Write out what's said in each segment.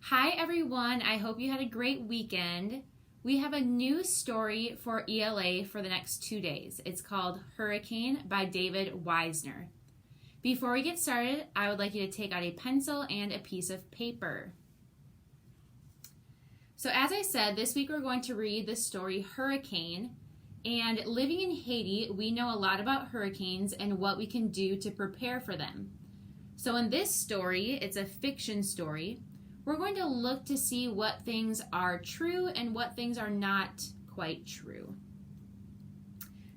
Hi everyone, I hope you had a great weekend. We have a new story for ELA for the next 2 days. It's called Hurricane by David Wiesner. Before we get started, I would like you to take out a pencil and a piece of paper. So as I said, this week we're going to read the story Hurricane. And living in Haiti, we know a lot about hurricanes and what we can do to prepare for them. So in this story, it's a fiction story. We're going to look to see what things are true and what things are not quite true.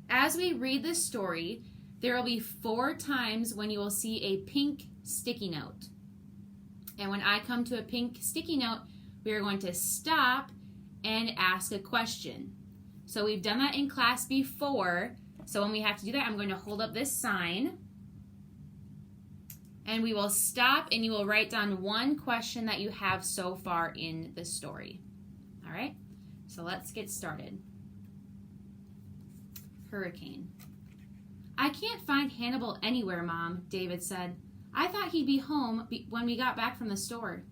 As we read the story, there will be 4 times when you will see a pink sticky note. And when I come to a pink sticky note, we are going to stop and ask a question. So we've done that in class before. So when we have to do that, I'm going to hold up this sign. And we will stop and you will write down one question that you have so far in the story. All right, so let's get started. Hurricane. I can't find Hannibal anywhere, Mom, David said. I thought he'd be home when we got back from the store.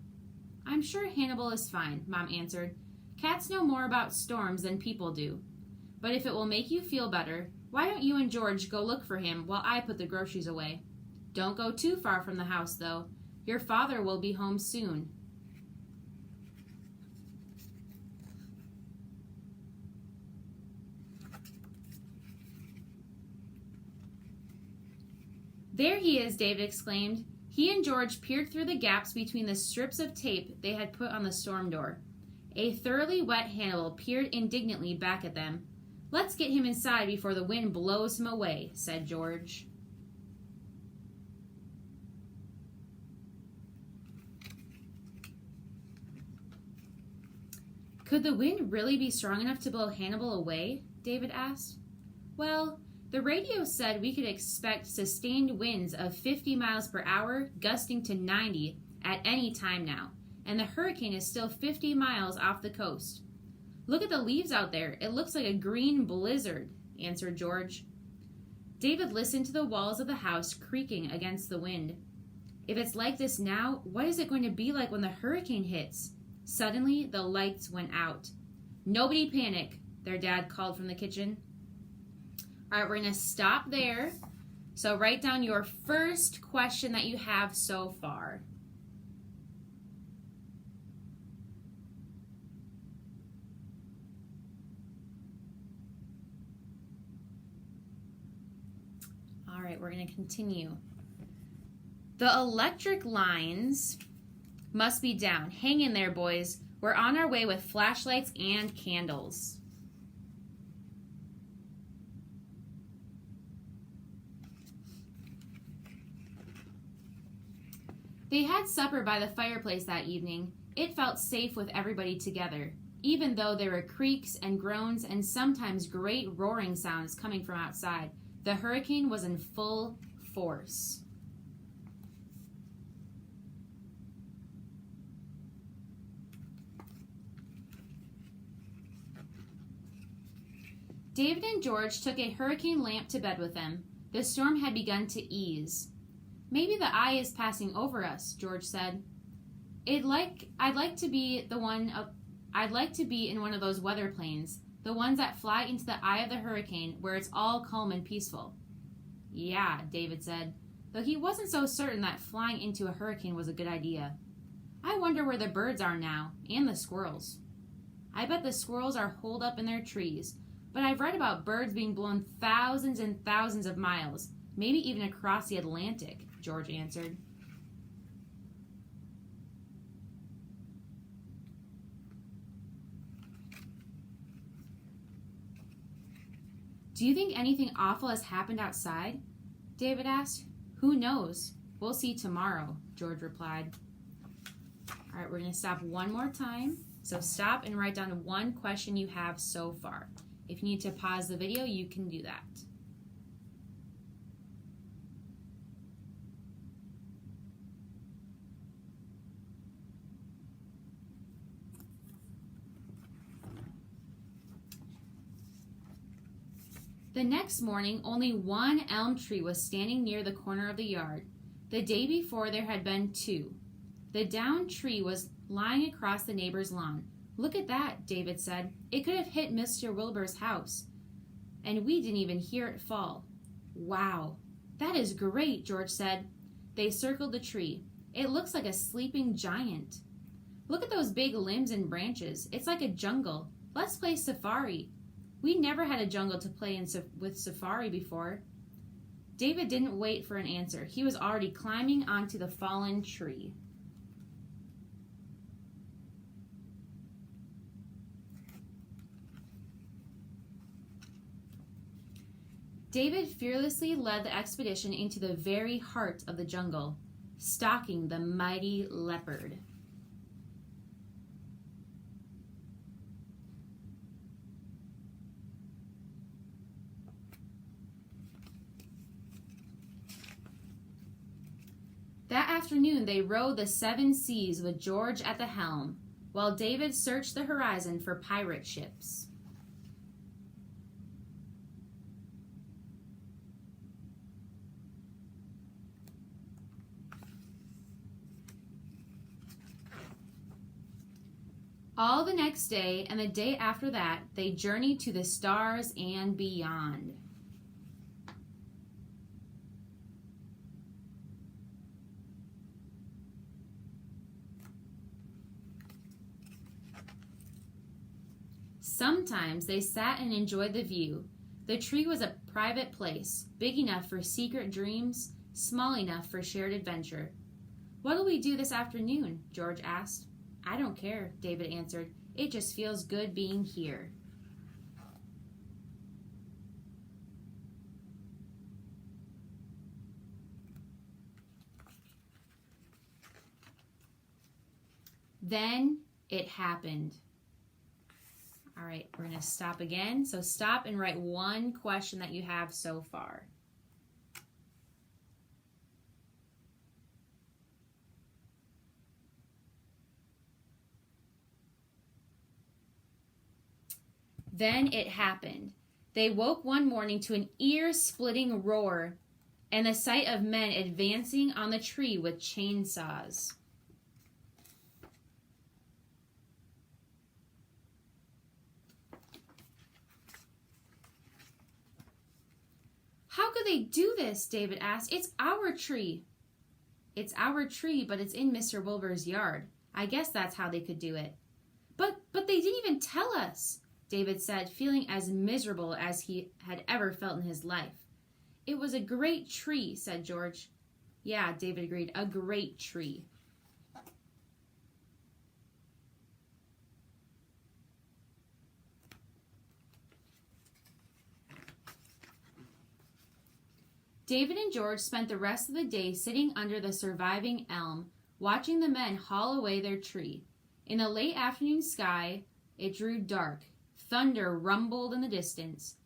I'm sure Hannibal is fine, Mom answered. Cats know more about storms than people do. But if it will make you feel better, why don't you and George go look for him while I put the groceries away? Don't go too far from the house, though. Your father will be home soon. There he is, David exclaimed. He and George peered through the gaps between the strips of tape they had put on the storm door. A thoroughly wet Hannibal peered indignantly back at them. Let's get him inside before the wind blows him away, said George. Could the wind really be strong enough to blow Hannibal away? David asked. Well, the radio said we could expect sustained winds of 50 miles per hour, gusting to 90 at any time now, and the hurricane is still 50 miles off the coast. Look at the leaves out there. It looks like a green blizzard, answered George. David listened to the walls of the house creaking against the wind. If it's like this now, what is it going to be like when the hurricane hits? Suddenly, the lights went out. Nobody panic, their dad called from the kitchen. All right, we're going to stop there. So write down your first question that you have so far. All right, we're going to continue. The electric lines must be down. Hang in there, boys. We're on our way with flashlights and candles. They had supper by the fireplace that evening. It felt safe with everybody together, even though there were creaks and groans and sometimes great roaring sounds coming from outside. The hurricane was in full force. David and George took a hurricane lamp to bed with them. The storm had begun to ease. Maybe the eye is passing over us, George said. I'd like to be in one of those weather planes, the ones that fly into the eye of the hurricane where it's all calm and peaceful. Yeah, David said, though he wasn't so certain that flying into a hurricane was a good idea. I wonder where the birds are now, and the squirrels. I bet the squirrels are holed up in their trees. But I've read about birds being blown thousands and thousands of miles, maybe even across the Atlantic, George answered. Do you think anything awful has happened outside? David asked. Who knows? We'll see tomorrow, George replied. All right, we're going to stop one more time. So stop and write down one question you have so far. If you need to pause the video, you can do that. The next morning, only one elm tree was standing near the corner of the yard. The day before, there had been 2. The downed tree was lying across the neighbor's lawn. "Look at that," David said. "It could have hit Mr. Wilbur's house, and we didn't even hear it fall." "Wow, that is great," George said. They circled the tree. "It looks like a sleeping giant. Look at those big limbs and branches. It's like a jungle. Let's play safari. We never had a jungle to play in with safari before." David didn't wait for an answer. He was already climbing onto the fallen tree. David fearlessly led the expedition into the very heart of the jungle, stalking the mighty leopard. That afternoon, they rode the 7 seas with George at the helm, while David searched the horizon for pirate ships. All the next day and the day after that, they journeyed to the stars and beyond. Sometimes they sat and enjoyed the view. The tree was a private place, big enough for secret dreams, small enough for shared adventure. "What'll we do this afternoon?" George asked. "I don't care," David answered. "It just feels good being here." Then it happened. All right, we're going to stop again. So stop and write one question that you have so far. Then it happened. They woke one morning to an ear-splitting roar and the sight of men advancing on the tree with chainsaws. "How could they do this?" David asked. "It's our tree." "It's our tree, but it's in Mr. Wilbur's yard. I guess that's how they could do it." But they didn't even tell us," David said, feeling as miserable as he had ever felt in his life. "It was a great tree," said George. "Yeah," David agreed, "a great tree." David and George spent the rest of the day sitting under the surviving elm, watching the men haul away their tree. In the late afternoon sky, it grew dark. Thunder rumbled in the distance.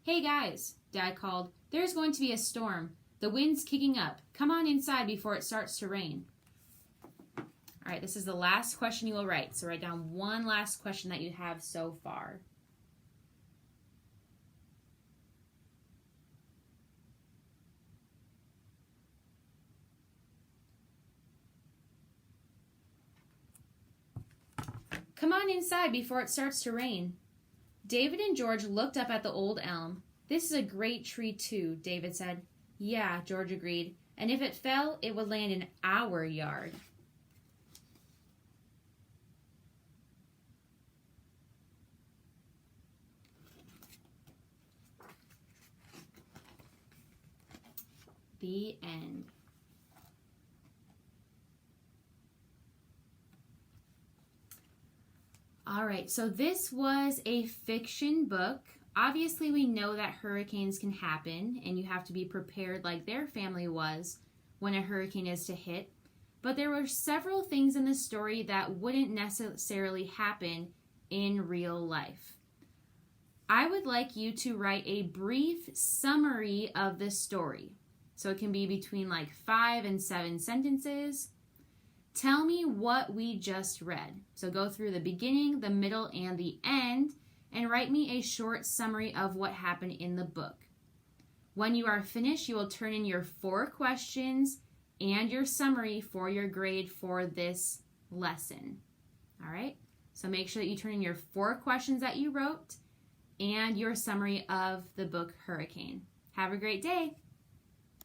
"Hey guys," Dad called, "there's going to be a storm. The wind's kicking up. Come on inside before it starts to rain." All right, this is the last question you will write. So write down one last question that you have so far. "Come on inside before it starts to rain." David and George looked up at the old elm. "This is a great tree too," David said. "Yeah," George agreed. "And if it fell, it would land in our yard." The end. All right, so this was a fiction book. Obviously, we know that hurricanes can happen, and you have to be prepared like their family was when a hurricane is to hit. But there were several things in the story that wouldn't necessarily happen in real life. I would like you to write a brief summary of the story. So it can be between like 5 and 7 sentences. Tell me what we just read. So go through the beginning, the middle, and the end, and write me a short summary of what happened in the book. When you are finished, you will turn in your 4 questions and your summary for your grade for this lesson. All right? So make sure that you turn in your 4 questions that you wrote and your summary of the book Hurricane. Have a great day.